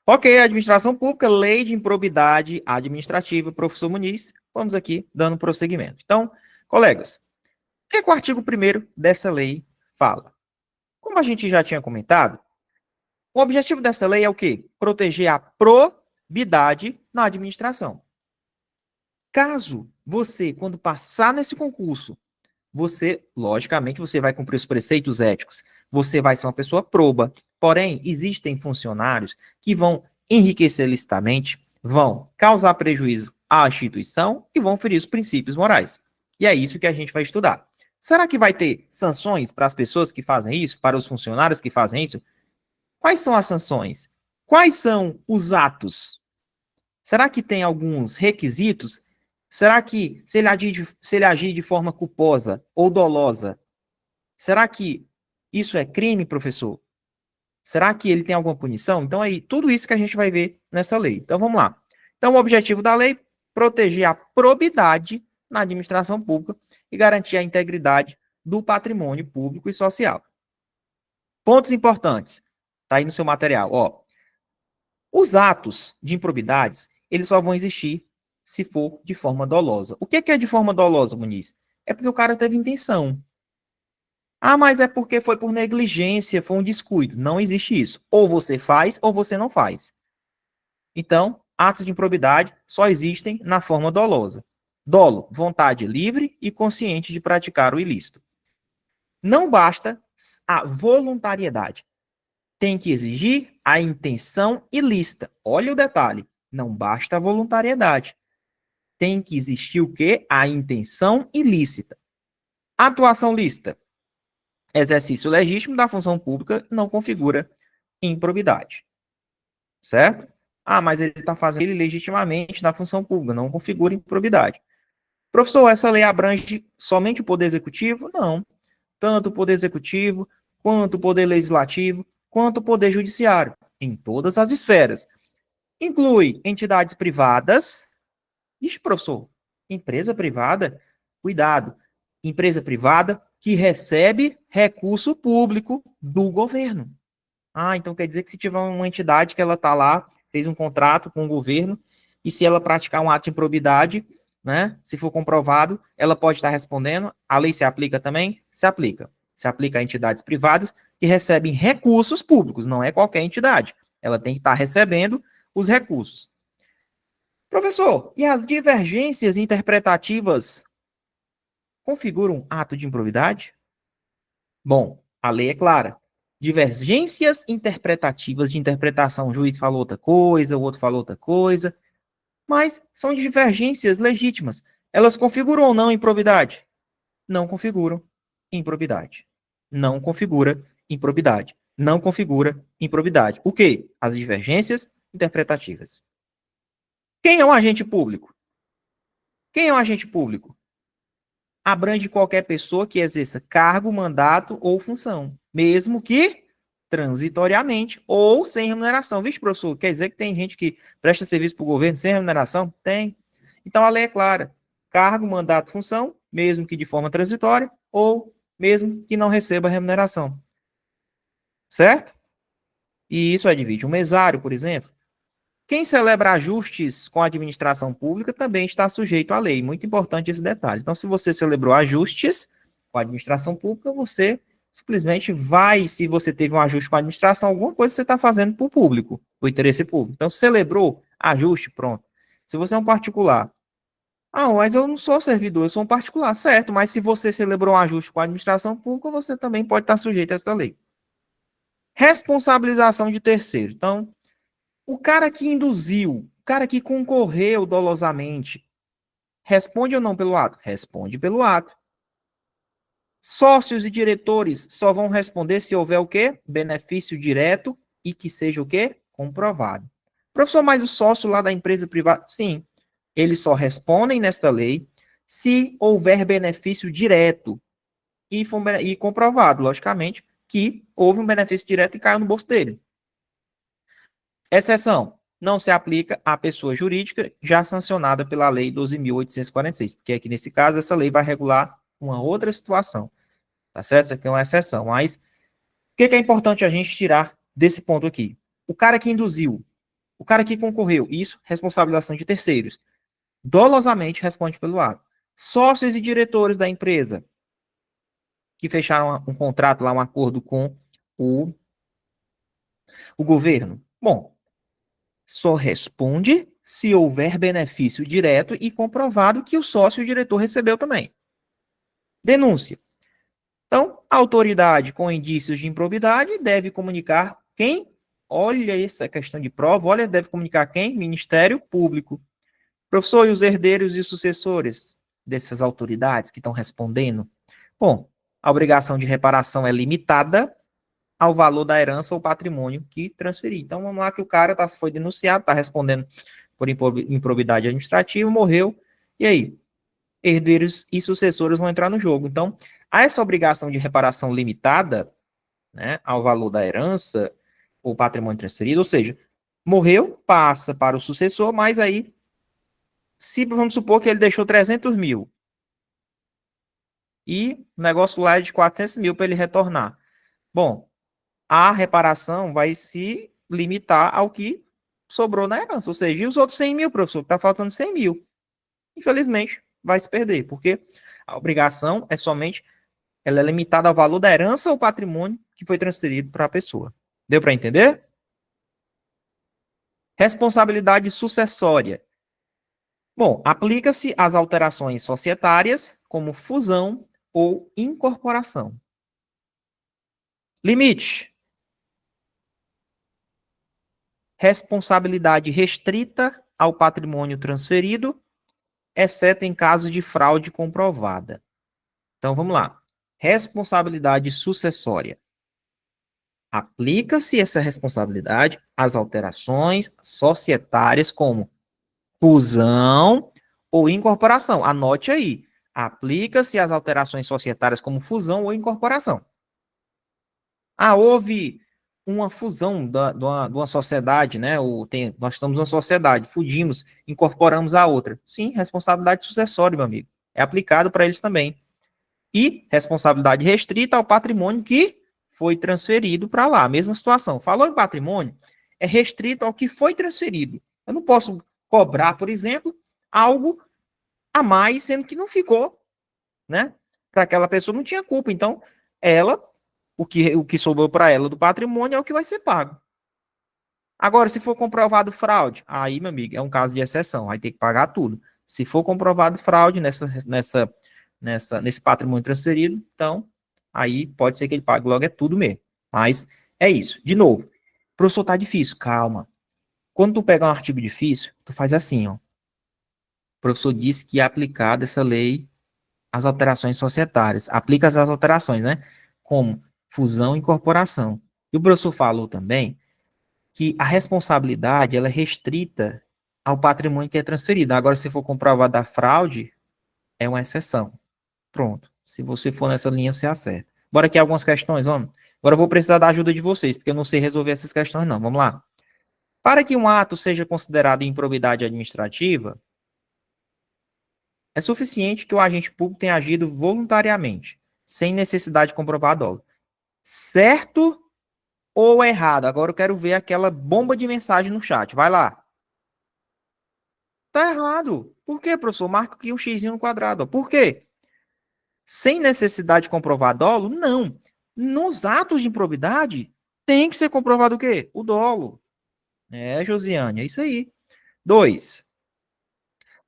Ok, administração pública, lei de improbidade administrativa, professor Muniz. Vamos aqui dando prosseguimento. Então, colegas, o que, é que o artigo 1º dessa lei fala? Como a gente já tinha comentado, o objetivo dessa lei é o quê? Proteger a probidade na administração. Caso você, quando passar nesse concurso, você, logicamente, você vai cumprir os preceitos éticos, você vai ser uma pessoa proba. Porém, existem funcionários que vão enriquecer licitamente, vão causar prejuízo à instituição e vão ferir os princípios morais. E é isso que a gente vai estudar. Será que vai ter sanções para as pessoas que fazem isso, para os funcionários que fazem isso? Quais são as sanções? Quais são os atos? Será que tem alguns requisitos? Será que, se ele agir de forma culposa ou dolosa, será que isso é crime, professor? Será que ele tem alguma punição? Então, aí, tudo isso que a gente vai ver nessa lei. Então, vamos lá. Então, o objetivo da lei é proteger a probidade na administração pública e garantir a integridade do patrimônio público e social. Pontos importantes. Está aí no seu material. Ó, os atos de improbidades, eles só vão existir se for de forma dolosa. O que é de forma dolosa, Muniz? É porque o cara teve intenção. Ah, mas é porque foi por negligência, foi um descuido. Não existe isso. Ou você faz ou você não faz. Então, atos de improbidade só existem na forma dolosa. Dolo, vontade livre e consciente de praticar o ilícito. Não basta a voluntariedade. Tem que exigir a intenção ilícita. Olha o detalhe. Não basta a voluntariedade. Tem que existir o quê? A intenção ilícita. Atuação lícita. Exercício legítimo da função pública não configura improbidade. Certo? Ah, mas ele está fazendo ele legitimamente na função pública, não configura improbidade. Professor, essa lei abrange somente o Poder Executivo? Não. Tanto o Poder Executivo, quanto o Poder Legislativo, quanto o Poder Judiciário, em todas as esferas. Inclui entidades privadas. Ixi, professor, empresa privada? Cuidado. Empresa privada que recebe recurso público do governo. Ah, então quer dizer que se tiver uma entidade que ela está lá, fez um contrato com o governo, e se ela praticar um ato de improbidade, né, se for comprovado, ela pode estar respondendo. A lei se aplica também? Se aplica. Se aplica a entidades privadas que recebem recursos públicos, não é qualquer entidade. Ela tem que estar recebendo os recursos. Professor, e as divergências interpretativas configuram ato de improbidade? Bom, a lei é clara. Divergências interpretativas de interpretação. O juiz falou outra coisa, o outro falou outra coisa. Mas são divergências legítimas. Elas configuram ou não improbidade? Não configuram improbidade. Não configura improbidade. Não configura improbidade. O quê? As divergências interpretativas. Quem é um agente público? Quem é um agente público? Abrange qualquer pessoa que exerça cargo, mandato ou função, mesmo que transitoriamente ou sem remuneração. Vixe, professor, quer dizer que tem gente que presta serviço para o governo sem remuneração? Tem. Então a lei é clara. Cargo, mandato, função, mesmo que de forma transitória ou mesmo que não receba remuneração. Certo? E isso advide um mesário, por exemplo. Quem celebra ajustes com a administração pública também está sujeito à lei. Muito importante esse detalhe. Então, se você celebrou ajustes com a administração pública, você simplesmente vai, se você teve um ajuste com a administração, alguma coisa você está fazendo para o público, para o interesse público. Então, celebrou ajuste, pronto. Se você é um particular, ah, mas eu não sou servidor, eu sou um particular, certo, mas se você celebrou um ajuste com a administração pública, você também pode estar sujeito a essa lei. Responsabilização de terceiro. Então, o cara que induziu, o cara que concorreu dolosamente, responde ou não pelo ato? Responde pelo ato. Sócios e diretores só vão responder se houver o quê? Benefício direto e que seja o quê? Comprovado. Professor, mas o sócio lá da empresa privada? Sim, eles só respondem nesta lei se houver benefício direto e comprovado, logicamente, que houve um benefício direto e caiu no bolso dele. Exceção, não se aplica à pessoa jurídica já sancionada pela Lei 12.846, porque aqui nesse caso essa lei vai regular uma outra situação, tá certo? Isso aqui é uma exceção, mas o que é importante a gente tirar desse ponto aqui? O cara que induziu, O cara que concorreu, isso, responsabilização de terceiros. Dolosamente responde pelo ato. Sócios e diretores da empresa que fecharam um contrato lá, um acordo com o, o governo. Bom, só responde se houver benefício direto e comprovado que o sócio e o diretor recebeu também. Denúncia. Então, a autoridade com indícios de improbidade deve comunicar quem? Olha essa questão de prova, olha, deve comunicar quem? Ministério Público. Professor, e os herdeiros e sucessores dessas autoridades que estão respondendo? Bom, a obrigação de reparação é limitada ao valor da herança ou patrimônio que transferir. Então, vamos lá que o cara foi denunciado, está respondendo por improbidade administrativa, morreu, e aí? Herdeiros e sucessores vão entrar no jogo. Então, há essa obrigação de reparação limitada, né, ao valor da herança ou patrimônio transferido, ou seja, morreu, passa para o sucessor, mas aí, se vamos supor que ele deixou 300 mil, e o negócio lá é de 400 mil para ele retornar. Bom, a reparação vai se limitar ao que sobrou na herança, ou seja, e os outros 100 mil, professor, está faltando 100 mil. Infelizmente, vai se perder, porque a obrigação é somente, ela é limitada ao valor da herança ou patrimônio que foi transferido para a pessoa. Deu para entender? Responsabilidade sucessória. Bom, aplica-se às alterações societárias, como fusão ou incorporação. Limite. Responsabilidade restrita ao patrimônio transferido, exceto em caso de fraude comprovada. Então, vamos lá. Responsabilidade sucessória. Aplica-se essa responsabilidade às alterações societárias como fusão ou incorporação. Anote aí. Aplica-se às alterações societárias como fusão ou incorporação. Ah, houve uma fusão de uma sociedade, né? Nós estamos numa sociedade, fugimos, incorporamos a outra. Sim, responsabilidade sucessória, meu amigo. É aplicado para eles também. E responsabilidade restrita ao patrimônio que foi transferido para lá. Mesma situação. Falou em patrimônio, é restrito ao que foi transferido. Eu não posso cobrar, por exemplo, algo a mais, sendo que não ficou, né? Para aquela pessoa não tinha culpa. Então, ela, o que sobrou para ela do patrimônio é o que vai ser pago. Agora, se for comprovado fraude, aí, meu amigo, é um caso de exceção, vai ter que pagar tudo. Se for comprovado fraude nesse patrimônio transferido, então, aí pode ser que ele pague logo, é tudo mesmo. Mas é isso. De novo, professor, tá difícil. Calma. Quando tu pega um artigo difícil, tu faz assim, ó. O professor disse que é aplicada essa lei às alterações societárias. Aplica as alterações, né? Como fusão e incorporação. E o professor falou também que a responsabilidade ela é restrita ao patrimônio que é transferido. Agora, se for comprovada a fraude, é uma exceção. Pronto. Se você for nessa linha, você acerta. Bora aqui algumas questões, vamos? Agora eu vou precisar da ajuda de vocês, porque eu não sei resolver essas questões, não. Vamos lá. Para que um ato seja considerado improbidade administrativa, é suficiente que o agente público tenha agido voluntariamente, sem necessidade de comprovar a dolo. Certo ou errado? Agora eu quero ver aquela bomba de mensagem no chat. Vai lá. Tá errado. Por quê, professor? Marca aqui um x no quadrado. Por quê? Sem necessidade de comprovar dolo? Não. Nos atos de improbidade, tem que ser comprovado o quê? O dolo. É, Josiane, é isso aí. 2.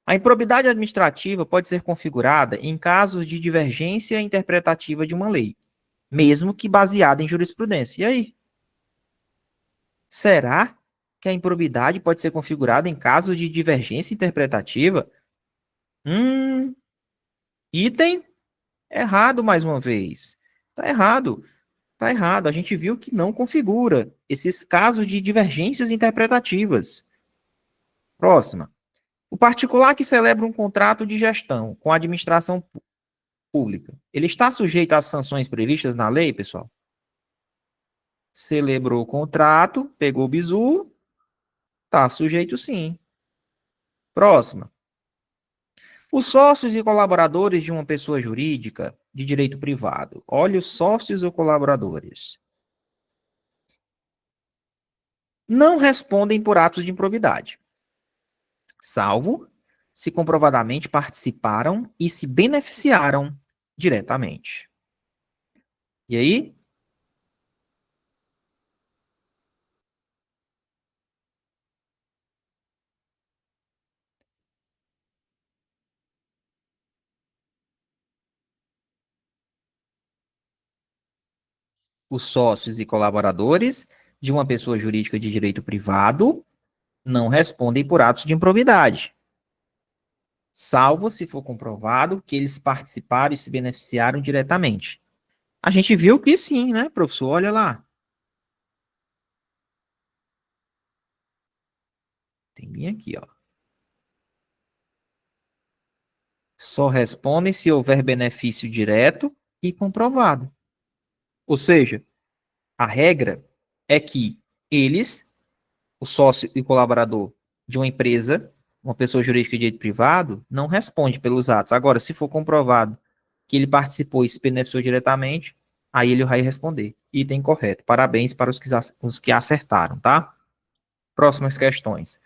A improbidade administrativa pode ser configurada em casos de divergência interpretativa de uma lei, mesmo que baseada em jurisprudência. E aí? Será que a improbidade pode ser configurada em casos de divergência interpretativa? Hum, item errado mais uma vez. Tá errado. Tá errado. A gente viu que não configura esses casos de divergências interpretativas. Próxima. O particular que celebra um contrato de gestão com a administração pública, ele está sujeito às sanções previstas na lei, pessoal? Celebrou o contrato, pegou o bizu, está sujeito sim. Próxima. Os sócios e colaboradores de uma pessoa jurídica de direito privado. Olha os sócios ou colaboradores. não respondem por atos de improbidade, salvo se comprovadamente participaram e se beneficiaram diretamente. E aí? Os sócios e colaboradores de uma pessoa jurídica de direito privado não respondem por atos de improbidade, salvo se for comprovado que eles participaram e se beneficiaram diretamente. A gente viu que sim, né, professor? Olha lá. Tem bem aqui, ó. Só respondem se houver benefício direto e comprovado. Ou seja, a regra é que eles, o sócio e colaborador de uma empresa, uma pessoa jurídica de direito privado, não responde pelos atos. Agora, se for comprovado que ele participou e se beneficiou diretamente, aí ele vai responder. Item correto. Parabéns para os que acertaram, tá? Próximas questões.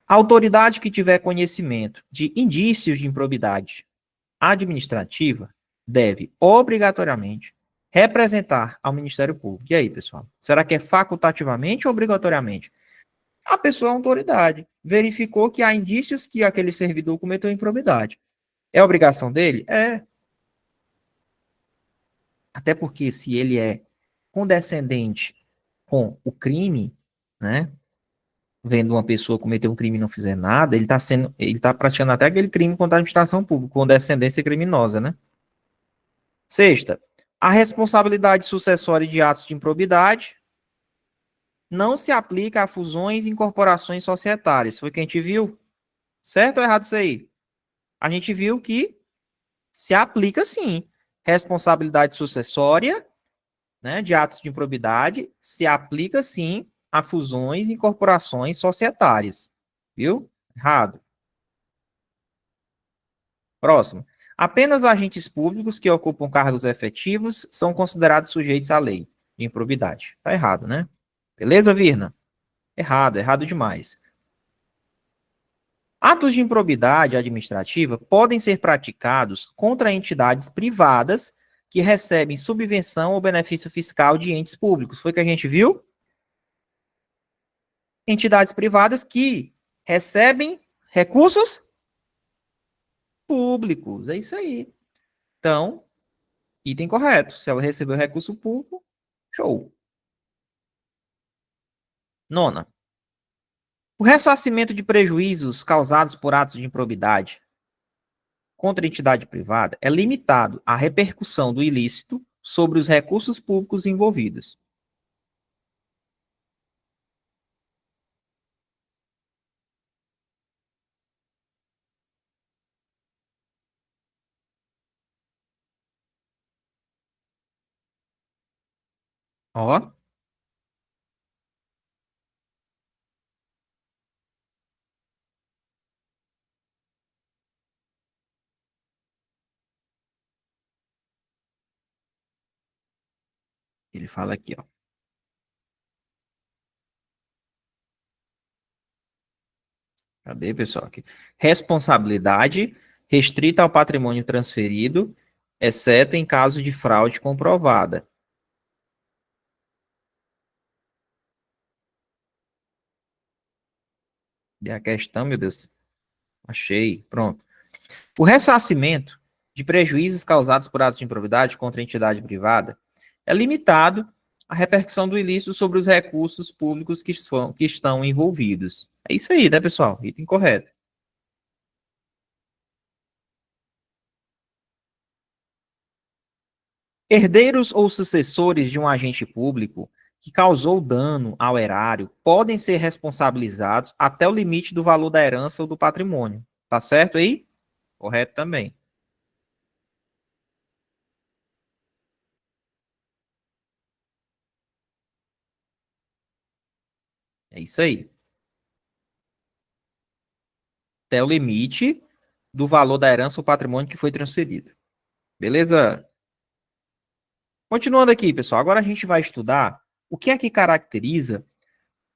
A autoridade que tiver conhecimento de indícios de improbidade administrativa deve, obrigatoriamente, representar ao Ministério Público. E aí, pessoal? Será que é facultativamente ou obrigatoriamente? A pessoa é uma autoridade. Verificou que há indícios que aquele servidor cometeu improbidade. É obrigação dele? É. Até porque se ele é condescendente com o crime, né? Vendo uma pessoa cometer um crime e não fizer nada, ele está praticando até aquele crime contra a administração pública, com descendência criminosa, né? Sexta, a responsabilidade sucessória de atos de improbidade não se aplica a fusões e incorporações societárias. Foi o que a gente viu? Certo ou errado isso aí? A gente viu que se aplica sim. Responsabilidade sucessória, né, de atos de improbidade se aplica sim a fusões e incorporações societárias. Viu? Errado. Próximo. Apenas agentes públicos que ocupam cargos efetivos são considerados sujeitos à lei de improbidade. Tá errado, né? Beleza, Virna? Errado, errado demais. Atos de improbidade administrativa podem ser praticados contra entidades privadas que recebem subvenção ou benefício fiscal de entes públicos. Foi o que a gente viu? Entidades privadas que recebem recursos públicos. É isso aí. Então, item correto. Se ela recebeu recurso público, show. Nona. O ressarcimento de prejuízos causados por atos de improbidade contra entidade privada é limitado à repercussão do ilícito sobre os recursos públicos envolvidos. Ó, ele fala aqui, ó. Cadê, pessoal? Aqui. Responsabilidade restrita ao patrimônio transferido, exceto em caso de fraude comprovada. E a questão, meu Deus, achei, pronto. O ressarcimento de prejuízos causados por atos de improbidade contra entidade privada é limitado à repercussão do ilícito sobre os recursos públicos que estão envolvidos. É isso aí, né, pessoal? Item correto. Herdeiros ou sucessores de um agente público que causou dano ao erário podem ser responsabilizados até o limite do valor da herança ou do patrimônio. Tá certo aí? Correto também. É isso aí. Até o limite do valor da herança ou patrimônio que foi transferido. Beleza? Continuando aqui, pessoal. Agora a gente vai estudar o que é que caracteriza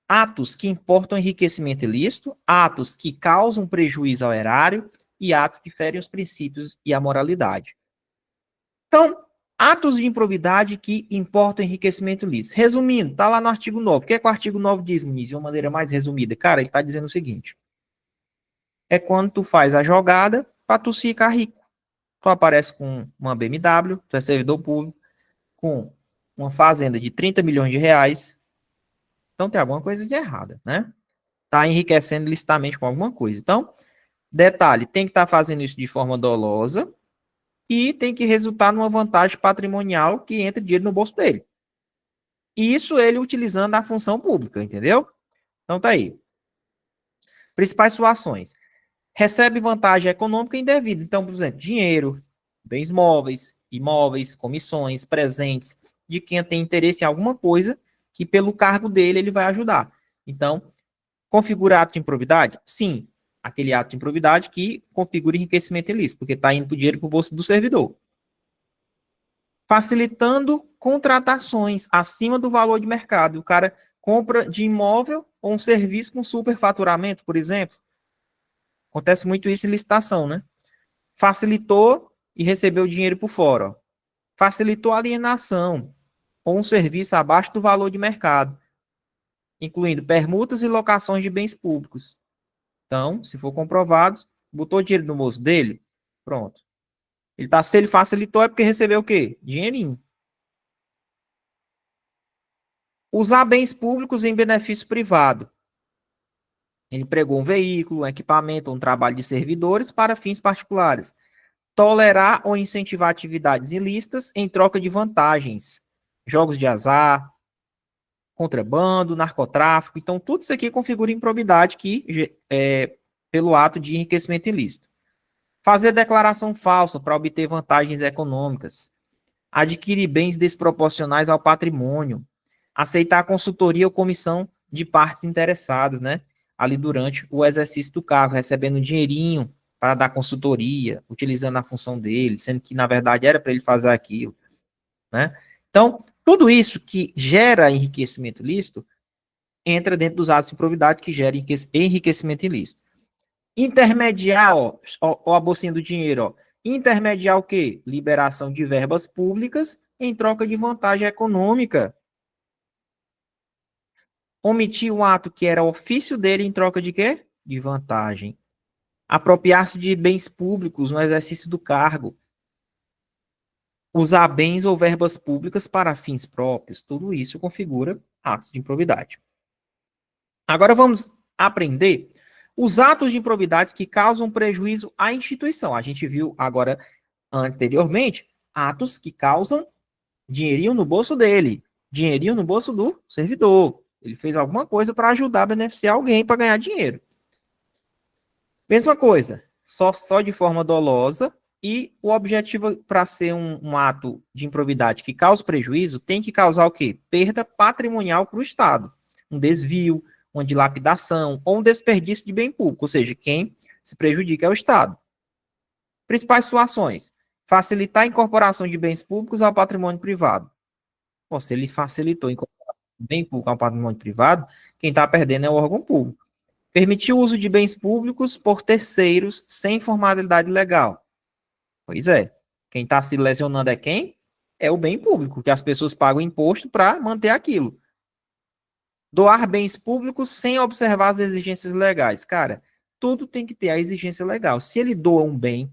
atos que importam enriquecimento ilícito, atos que causam prejuízo ao erário e atos que ferem os princípios e a moralidade. Então, atos de improbidade que importam enriquecimento ilícito. Resumindo, está lá no artigo 9. O que é que o artigo 9 diz, Muniz, de uma maneira mais resumida? Cara, ele está dizendo o seguinte: é quando tu faz a jogada para tu ficar rico. Tu aparece com uma BMW, tu é servidor público, com uma fazenda de 30 milhões de reais. Então tem alguma coisa de errada, né? Tá enriquecendo licitamente com alguma coisa. Então, detalhe, tem que estar fazendo isso de forma dolosa e tem que resultar numa vantagem patrimonial que entre dinheiro no bolso dele. E isso ele utilizando a função pública, entendeu? Então tá aí. Principais situações. Recebe vantagem econômica indevida. Então, por exemplo, dinheiro, bens móveis, imóveis, comissões, presentes, de quem tem interesse em alguma coisa que pelo cargo dele ele vai ajudar. Então, configura ato de improbidade? Sim, aquele ato de improbidade que configura enriquecimento ilícito, porque está indo o dinheiro para o bolso do servidor. Facilitando contratações acima do valor de mercado. O cara compra de imóvel ou um serviço com superfaturamento, por exemplo. Acontece muito isso em licitação, né? Facilitou e recebeu dinheiro por fora. Ó. Facilitou a alienação ou um serviço abaixo do valor de mercado, incluindo permutas e locações de bens públicos. Então, se for comprovados, botou dinheiro no bolso dele, pronto. Se ele facilitou é porque recebeu o quê? Dinheirinho. Usar bens públicos em benefício privado. Ele empregou um veículo, um equipamento, um trabalho de servidores para fins particulares. Tolerar ou incentivar atividades ilícitas em troca de vantagens. Jogos de azar, contrabando, narcotráfico. Então, tudo isso aqui configura improbidade pelo ato de enriquecimento ilícito. Fazer declaração falsa para obter vantagens econômicas. Adquirir bens desproporcionais ao patrimônio. Aceitar consultoria ou comissão de partes interessadas, né? Ali durante o exercício do cargo, recebendo um dinheirinho para dar consultoria, utilizando a função dele, sendo que, na verdade, era para ele fazer aquilo, né? Então, tudo isso que gera enriquecimento ilícito entra dentro dos atos de improbidade que gera enriquecimento ilícito. Intermediar, ó, a bolsinha do dinheiro, ó. Intermediar o quê? Liberação de verbas públicas em troca de vantagem econômica. Omitir um ato que era ofício dele em troca de quê? De vantagem. Apropriar-se de bens públicos no exercício do cargo. Usar bens ou verbas públicas para fins próprios. Tudo isso configura atos de improbidade. Agora vamos aprender os atos de improbidade que causam prejuízo à instituição. A gente viu agora anteriormente atos que causam dinheirinho no bolso dele, dinheirinho no bolso do servidor. Ele fez alguma coisa para ajudar a beneficiar alguém para ganhar dinheiro. Mesma coisa, só de forma dolosa, e o objetivo para ser um ato de improbidade que cause prejuízo tem que causar o quê? Perda patrimonial para o Estado. Um desvio, uma dilapidação ou um desperdício de bem público, ou seja, quem se prejudica é o Estado. Principais situações: facilitar a incorporação de bens públicos ao patrimônio privado. Pô, se ele facilitou a incorporação de bem público ao patrimônio privado, quem está perdendo é o órgão público. Permitir o uso de bens públicos por terceiros sem formalidade legal. Pois é. Quem está se lesionando é quem? É o bem público, que as pessoas pagam imposto para manter aquilo. Doar bens públicos sem observar as exigências legais. Cara, tudo tem que ter a exigência legal. Se ele doa um bem,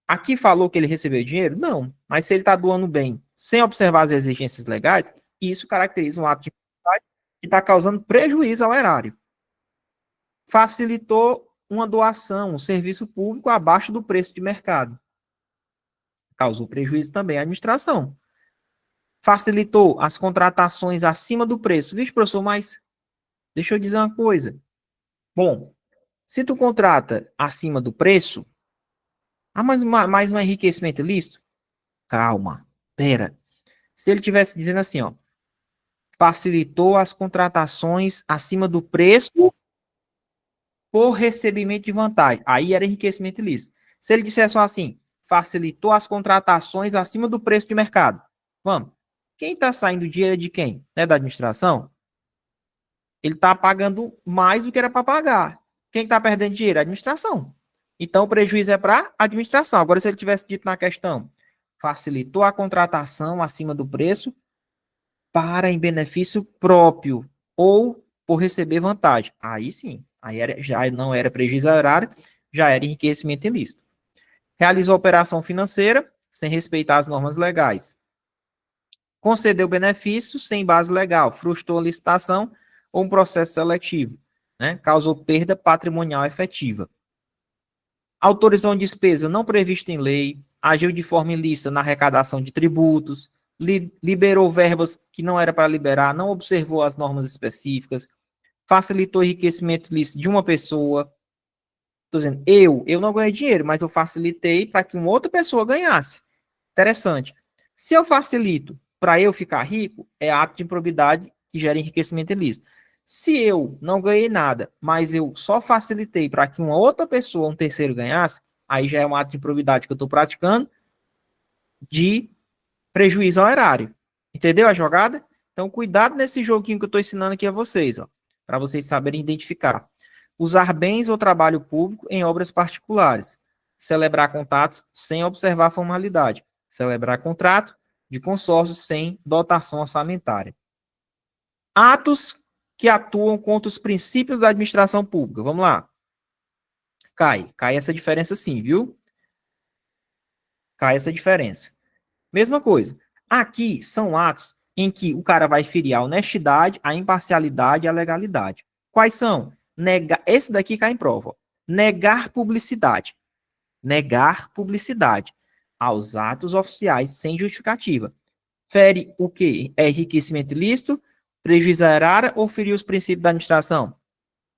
aqui falou que ele recebeu dinheiro? Não. Mas se ele está doando bem sem observar as exigências legais, isso caracteriza um ato de improbidade que está causando prejuízo ao erário. Facilitou uma doação, um serviço público abaixo do preço de mercado. Causou prejuízo também à administração. Facilitou as contratações acima do preço. Vixe, professor, mas deixa eu dizer uma coisa. Bom, se tu contrata acima do preço, mas um enriquecimento ilícito? Calma, pera. Se ele tivesse dizendo assim, ó, facilitou as contratações acima do preço por recebimento de vantagem, aí era enriquecimento ilícito. Se ele dissesse só assim, facilitou as contratações acima do preço de mercado, vamos, quem está saindo dinheiro é de quem? É da administração? Ele está pagando mais do que era para pagar. Quem está perdendo dinheiro? A administração. Então, o prejuízo é para a administração. Agora, se ele tivesse dito na questão, facilitou a contratação acima do preço para em benefício próprio ou por receber vantagem. Aí sim, aí já não era prejuízo horário, já era enriquecimento ilícito. Realizou operação financeira sem respeitar as normas legais. Concedeu benefício sem base legal, frustrou a licitação ou um processo seletivo, né? Causou perda patrimonial efetiva. Autorizou uma despesa não prevista em lei, agiu de forma ilícita na arrecadação de tributos, liberou verbas que não era para liberar, não observou as normas específicas, facilitou o enriquecimento ilícito de uma pessoa. Estou dizendo, eu não ganhei dinheiro, mas eu facilitei para que uma outra pessoa ganhasse. Interessante. Se eu facilito para eu ficar rico, é ato de improbidade que gera enriquecimento ilícito. Se eu não ganhei nada, mas eu só facilitei para que uma outra pessoa, um terceiro, ganhasse, aí já é um ato de improbidade que eu estou praticando de prejuízo ao erário. Entendeu a jogada? Então, cuidado nesse joguinho que eu estou ensinando aqui a vocês, ó, para vocês saberem identificar. Usar bens ou trabalho público em obras particulares. Celebrar contatos sem observar a formalidade. Celebrar contrato de consórcio sem dotação orçamentária. Atos que atuam contra os princípios da administração pública. Vamos lá. Cai essa diferença sim, viu? Cai essa diferença. Mesma coisa. Aqui são atos em que o cara vai ferir a honestidade, a imparcialidade e a legalidade. Quais são? Esse daqui cai em prova. Negar publicidade. Negar publicidade aos atos oficiais sem justificativa. Fere o quê? É enriquecimento ilícito, prejuízo à erária ou ferir os princípios da administração?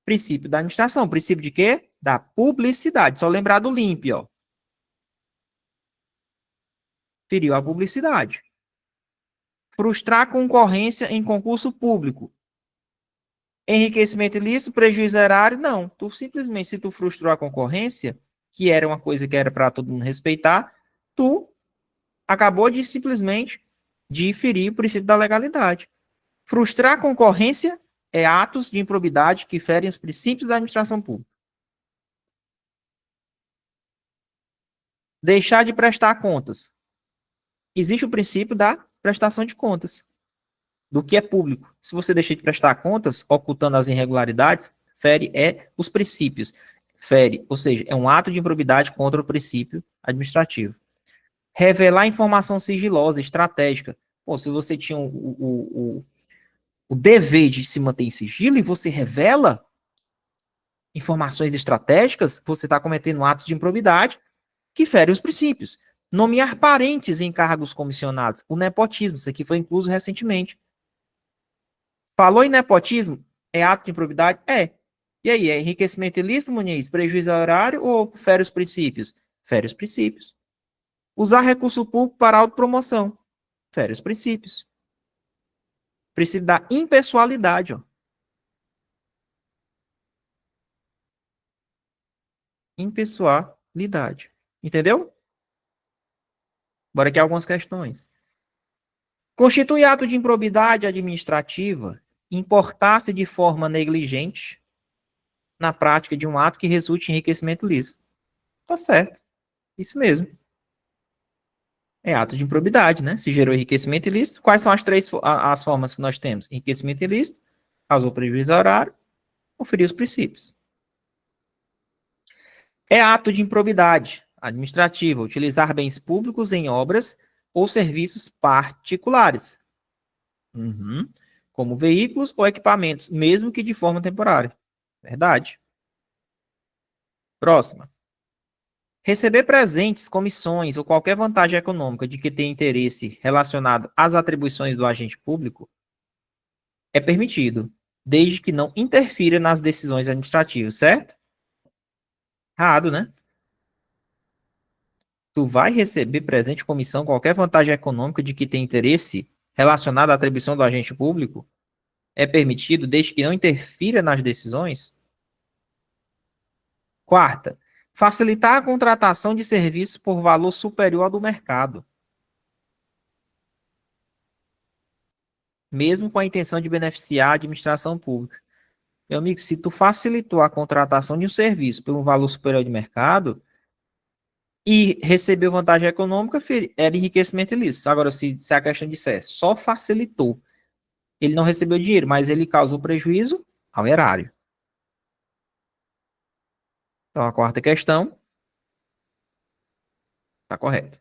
Princípio da administração. Princípio de quê? Da publicidade. Só lembrar do LIMP, ó. Feriu a publicidade. Frustrar a concorrência em concurso público. Enriquecimento ilícito, prejuízo erário, não. Tu simplesmente, se tu frustrou a concorrência, que era uma coisa que era para todo mundo respeitar, tu acabou de simplesmente de ferir o princípio da legalidade. Frustrar a concorrência é atos de improbidade que ferem os princípios da administração pública. Deixar de prestar contas. Existe o princípio da prestação de contas, do que é público. Se você deixar de prestar contas, ocultando as irregularidades, fere os princípios. Fere, ou seja, é um ato de improbidade contra o princípio administrativo. Revelar informação sigilosa, estratégica. Pô, se você tinha o dever de se manter em sigilo e você revela informações estratégicas, você está cometendo atos de improbidade que ferem os princípios. Nomear parentes em cargos comissionados. O nepotismo, isso aqui foi incluso recentemente. Falou em nepotismo? É ato de improbidade? É. E aí, é enriquecimento ilícito, Muniz? Prejuízo horário ou fere os princípios? Fere os princípios. Usar recurso público para autopromoção. Fere os princípios. Princípio da impessoalidade, ó. Impessoalidade. Entendeu? Bora aqui algumas questões. Constitui ato de improbidade administrativa importar-se de forma negligente na prática de um ato que resulte em enriquecimento ilícito. Tá certo. Isso mesmo. É ato de improbidade, né? Se gerou enriquecimento ilícito, quais são as formas que nós temos? Enriquecimento ilícito, causou prejuízo ao horário, oferiu os princípios. É ato de improbidade administrativa, utilizar bens públicos em obras ou serviços particulares, como veículos ou equipamentos, mesmo que de forma temporária. Verdade. Próxima. Receber presentes, comissões ou qualquer vantagem econômica de que tenha interesse relacionado às atribuições do agente público é permitido, desde que não interfira nas decisões administrativas, certo? Errado, né? Tu vai receber presente, comissão, qualquer vantagem econômica de que tenha interesse relacionado à atribuição do agente público é permitido, desde que não interfira nas decisões. Quarta, facilitar a contratação de serviços por valor superior ao do mercado, mesmo com a intenção de beneficiar a administração pública. Meu amigo, se tu facilitou a contratação de um serviço por um valor superior de mercado e recebeu vantagem econômica, era enriquecimento ilícito. Agora, se a questão dissesse só facilitou, ele não recebeu dinheiro, mas ele causou prejuízo ao erário. Então, a quarta questão está correta.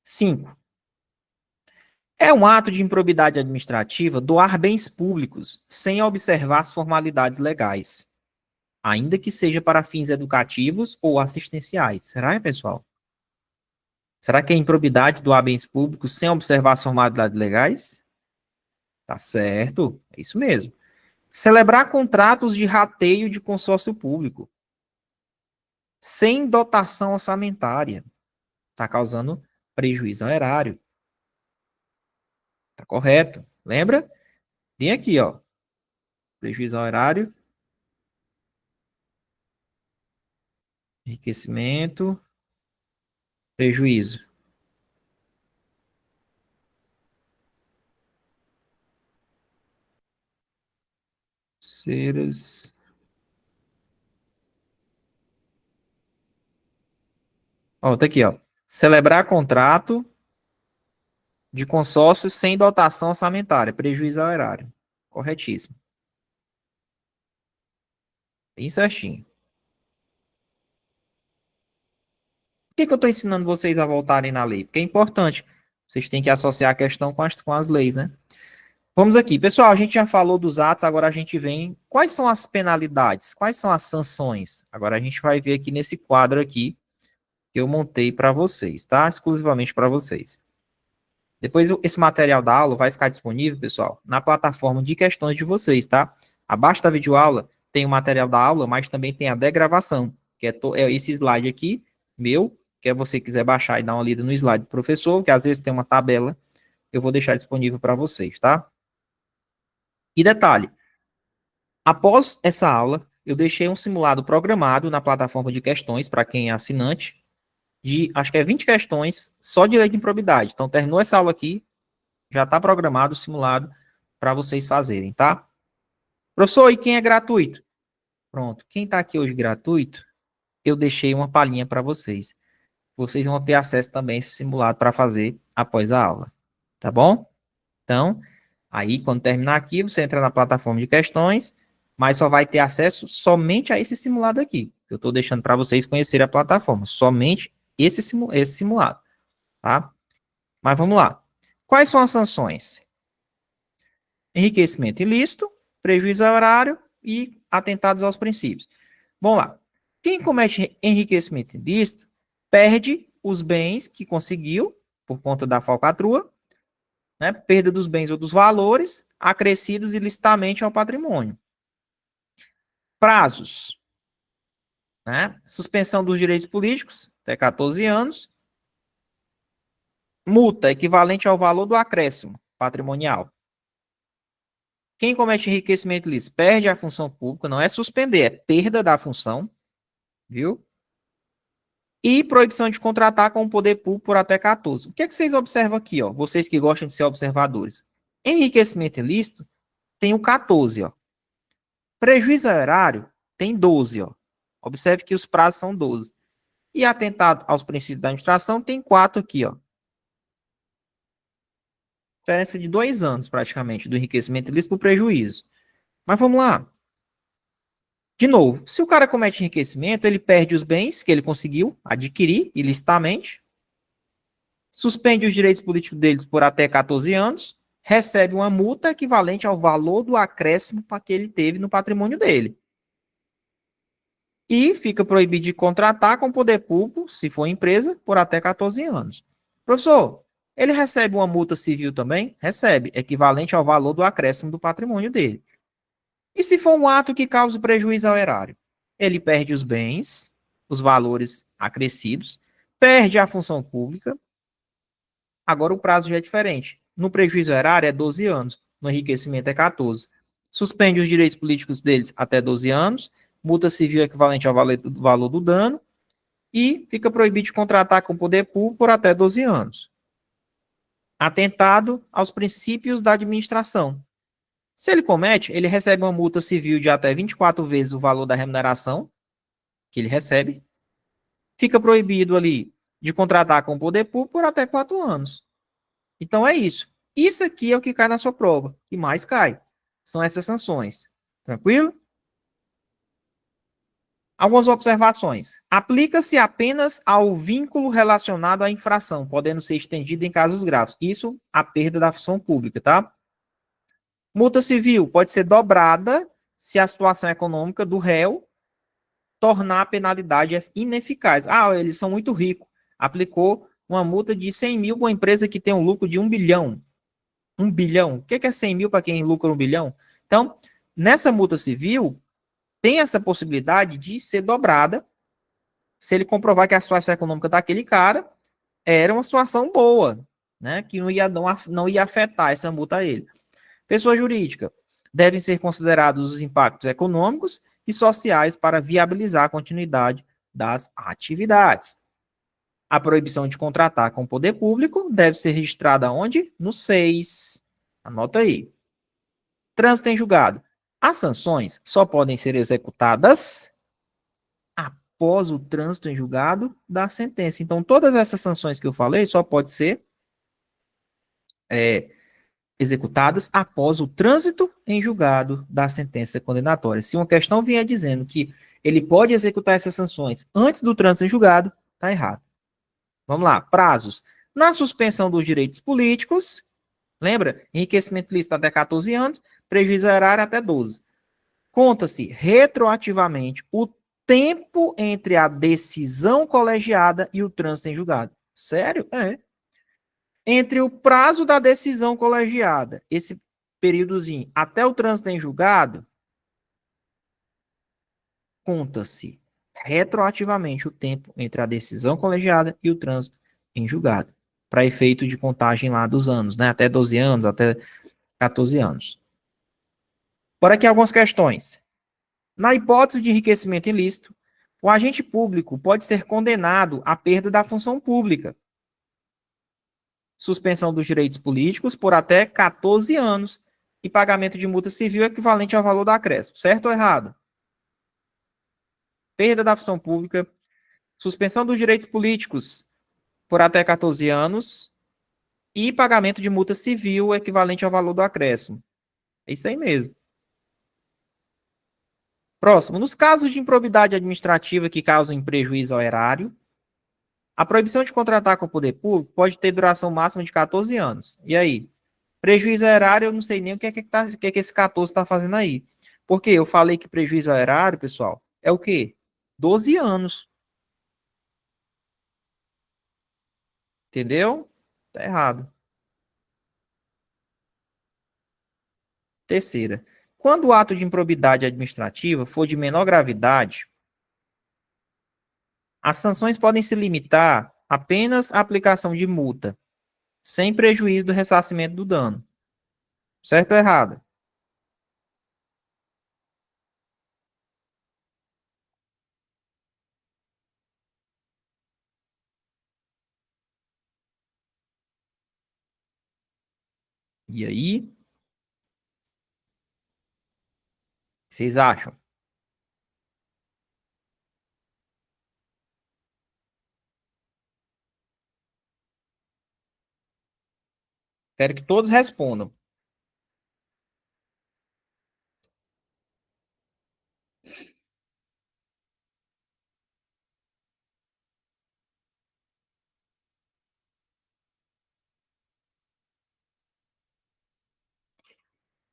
5. É um ato de improbidade administrativa doar bens públicos sem observar as formalidades legais, ainda que seja para fins educativos ou assistenciais. Será, pessoal? Será que é improbidade doar bens públicos sem observar as formalidades legais? Tá certo, é isso mesmo. Celebrar contratos de rateio de consórcio público sem dotação orçamentária está causando prejuízo ao erário. Tá correto. Lembra? Vem aqui, ó. Prejuízo ao erário, enriquecimento, prejuízo. Terceiras. Ó, tá aqui, ó. Celebrar contrato de consórcio sem dotação orçamentária, prejuízo ao erário. Corretíssimo. Bem certinho. Por que eu estou ensinando vocês a voltarem na lei? Porque é importante. Vocês têm que associar a questão com as leis, né? Vamos aqui. Pessoal, a gente já falou dos atos, agora a gente vem. Quais são as penalidades? Quais são as sanções? Agora a gente vai ver aqui nesse quadro aqui que eu montei para vocês, tá? Exclusivamente para vocês. Depois, esse material da aula vai ficar disponível, pessoal, na plataforma de questões de vocês, tá? Abaixo da videoaula tem o material da aula, mas também tem a degravação, que é esse slide aqui, meu, que é você quiser baixar e dar uma lida no slide do professor, que às vezes tem uma tabela, eu vou deixar disponível para vocês, tá? E detalhe, após essa aula, eu deixei um simulado programado na plataforma de questões, para quem é assinante, de, acho que é 20 questões, só de lei de improbidade. Então, terminou essa aula aqui, já está programado, simulado, para vocês fazerem, tá? Professor, e quem é gratuito? Pronto, quem está aqui hoje gratuito, eu deixei uma palhinha para vocês. Vocês vão ter acesso também a esse simulado para fazer após a aula, tá bom? Então, aí quando terminar aqui, você entra na plataforma de questões, mas só vai ter acesso somente a esse simulado aqui. Eu estou deixando para vocês conhecerem a plataforma, somente esse simulado, tá? Mas vamos lá. Quais são as sanções? Enriquecimento ilícito, prejuízo ao erário e atentados aos princípios. Vamos lá. Quem comete enriquecimento ilícito perde os bens que conseguiu por conta da falcatrua, né? Perda dos bens ou dos valores acrescidos ilicitamente ao patrimônio. Prazos, né? Suspensão dos direitos políticos, até 14 anos. Multa equivalente ao valor do acréscimo patrimonial. Quem comete enriquecimento ilícito perde a função pública, não é suspender, é perda da função, viu? E proibição de contratar com o poder público por até 14. O que é que vocês observam aqui, ó? Vocês que gostam de ser observadores. Enriquecimento ilícito tem o 14, ó. Prejuízo ao erário tem 12, ó. Observe que os prazos são 12. E atentado aos princípios da administração tem 4 aqui, ó. Diferença de 2 anos, praticamente, do enriquecimento ilícito para o prejuízo. Mas vamos lá. De novo, se o cara comete enriquecimento, ele perde os bens que ele conseguiu adquirir ilicitamente, suspende os direitos políticos deles por até 14 anos, recebe uma multa equivalente ao valor do acréscimo que ele teve no patrimônio dele. E fica proibido de contratar com o poder público, se for empresa, por até 14 anos. Professor, ele recebe uma multa civil também? Recebe, equivalente ao valor do acréscimo do patrimônio dele. E se for um ato que cause prejuízo ao erário? Ele perde os bens, os valores acrescidos, perde a função pública. Agora o prazo já é diferente. No prejuízo ao erário é 12 anos, no enriquecimento é 14. Suspende os direitos políticos deles até 12 anos, multa civil equivalente ao valor do dano e fica proibido de contratar com o poder público por até 12 anos. Atentado aos princípios da administração. Se ele comete, ele recebe uma multa civil de até 24 vezes o valor da remuneração que ele recebe. Fica proibido ali de contratar com o poder público por até 4 anos. Então é isso. Isso aqui é o que cai na sua prova. E mais cai. São essas sanções. Tranquilo? Algumas observações. Aplica-se apenas ao vínculo relacionado à infração, podendo ser estendido em casos graves. Isso, a perda da função pública, tá? Multa civil pode ser dobrada se a situação econômica do réu tornar a penalidade ineficaz. Ah, eles são muito ricos. Aplicou uma multa de 100 mil para uma empresa que tem um lucro de 1 bilhão. 1 bilhão. O que é 100 mil para quem lucra 1 bilhão? Então, nessa multa civil, tem essa possibilidade de ser dobrada se ele comprovar que a situação econômica daquele cara era uma situação boa, né? Que não ia afetar essa multa a ele. Pessoa jurídica. Devem ser considerados os impactos econômicos e sociais para viabilizar a continuidade das atividades. A proibição de contratar com o poder público deve ser registrada onde? No 6. Anota aí. Trânsito em julgado. As sanções só podem ser executadas após o trânsito em julgado da sentença. Então, todas essas sanções que eu falei só podem ser executadas após o trânsito em julgado da sentença condenatória. Se uma questão vier dizendo que ele pode executar essas sanções antes do trânsito em julgado, está errado. Vamos lá, prazos. Na suspensão dos direitos políticos, lembra? Enriquecimento lícito até 14 anos, prejuízo erário até 12. Conta-se retroativamente o tempo entre a decisão colegiada e o trânsito em julgado. Sério? É. Entre o prazo da decisão colegiada, esse períodozinho, até o trânsito em julgado, conta-se retroativamente o tempo entre a decisão colegiada e o trânsito em julgado, para efeito de contagem lá dos anos, né? Até 12 anos, até 14 anos. Por aqui algumas questões. Na hipótese de enriquecimento ilícito, o agente público pode ser condenado à perda da função pública, suspensão dos direitos políticos por até 14 anos e pagamento de multa civil equivalente ao valor da acréscimo. Certo ou errado? Perda da função pública, suspensão dos direitos políticos por até 14 anos e pagamento de multa civil equivalente ao valor do acréscimo. É isso aí mesmo. Próximo. Nos casos de improbidade administrativa que causam prejuízo ao erário, a proibição de contratar com o poder público pode ter duração máxima de 14 anos. E aí? Prejuízo ao erário, eu não sei nem o que é que esse 14 está fazendo aí. Porque eu falei que prejuízo ao erário, pessoal, é o quê? 12 anos. Entendeu? Tá errado. Terceira. Quando o ato de improbidade administrativa for de menor gravidade, as sanções podem se limitar apenas à aplicação de multa, sem prejuízo do ressarcimento do dano. Certo ou errado? E aí, o que vocês acham? Quero que todos respondam.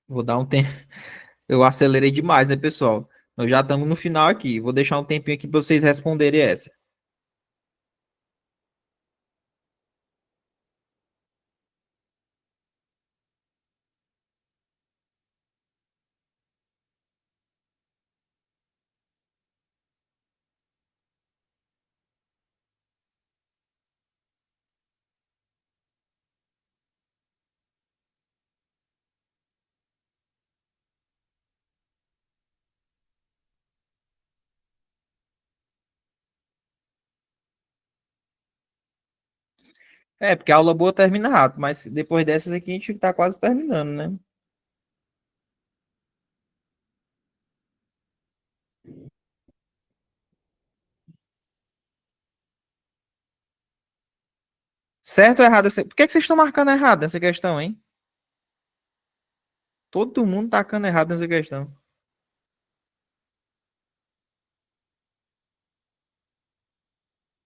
Vou dar um tempo. Eu acelerei demais, né, pessoal? Nós já estamos no final aqui. Vou deixar um tempinho aqui para vocês responderem essa. É, porque a aula boa termina rápido, mas depois dessas aqui a gente tá quase terminando, né? Certo ou errado? Por que vocês estão marcando errado nessa questão, hein? Todo mundo tacando errado nessa questão.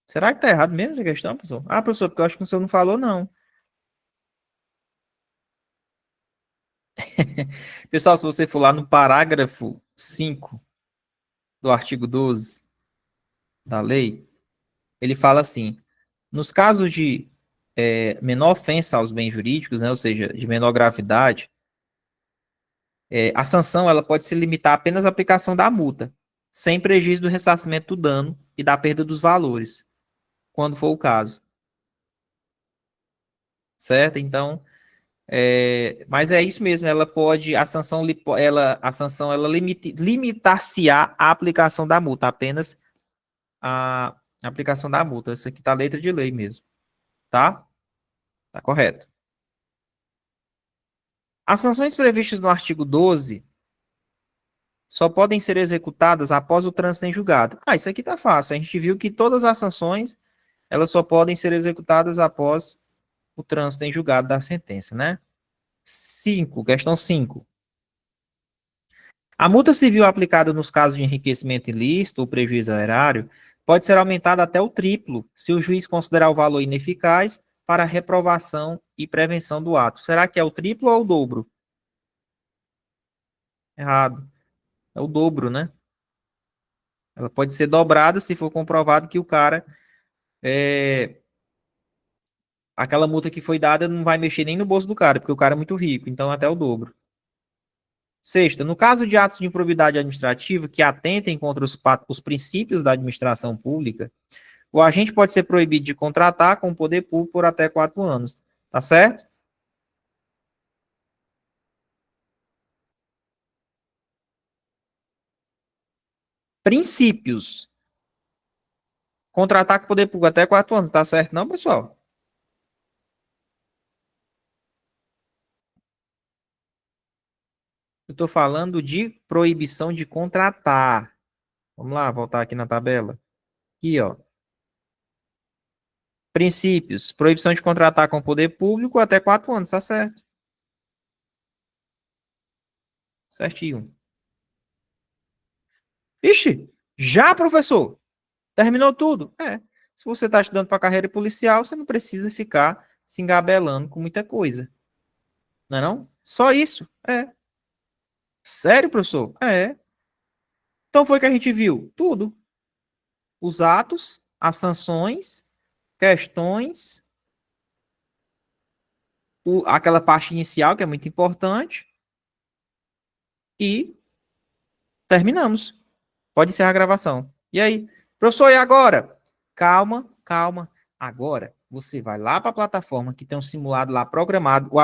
Será que tá errado mesmo essa questão, professor? Ah, professor, porque eu acho que o senhor não falou, não. Pessoal, se você for lá no parágrafo 5 do artigo 12 da lei, ele fala assim: nos casos de menor ofensa aos bens jurídicos, né, ou seja, de menor gravidade, a sanção ela pode se limitar apenas à aplicação da multa, sem prejuízo do ressarcimento do dano e da perda dos valores, quando for o caso, certo? Então, mas é isso mesmo, ela pode, a sanção ela limitar-se-á à aplicação da multa, apenas a aplicação da multa. Isso aqui tá letra de lei mesmo, tá? Tá correto. As sanções previstas no artigo 12 só podem ser executadas após o trânsito em julgado. Ah, isso aqui tá fácil. A gente viu que todas as sanções, elas só podem ser executadas após o trânsito em julgado da sentença, né? 5, questão 5. A multa civil aplicada nos casos de enriquecimento ilícito ou prejuízo ao erário pode ser aumentada até o triplo, se o juiz considerar o valor ineficaz para a reprovação e prevenção do ato. Será que é o triplo ou o dobro? Errado. É o dobro, né? Ela pode ser dobrada se for comprovado que o cara aquela multa que foi dada não vai mexer nem no bolso do cara, porque o cara é muito rico, então até o dobro. Sexta, no caso de atos de improbidade administrativa que atentem contra os princípios da administração pública, o agente pode ser proibido de contratar com o poder público por até 4 anos. Tá certo? Princípios. Contratar com o poder público até 4 anos. Tá certo, não, pessoal? Eu estou falando de proibição de contratar. Vamos lá, voltar aqui na tabela. Aqui, ó. Princípios. Proibição de contratar com o poder público até 4 anos. Tá certo. Certinho. Ixi, já, professor? Terminou tudo? É. Se você está estudando para carreira policial, você não precisa ficar se engabelando com muita coisa. Não é não? Só isso. É. Sério, professor? É. Então foi que a gente viu tudo. Os atos, as sanções, questões, aquela parte inicial que é muito importante e terminamos. Pode encerrar a gravação. E aí? Professor, e agora? Calma, calma. Agora você vai lá para a plataforma que tem um simulado lá programado, o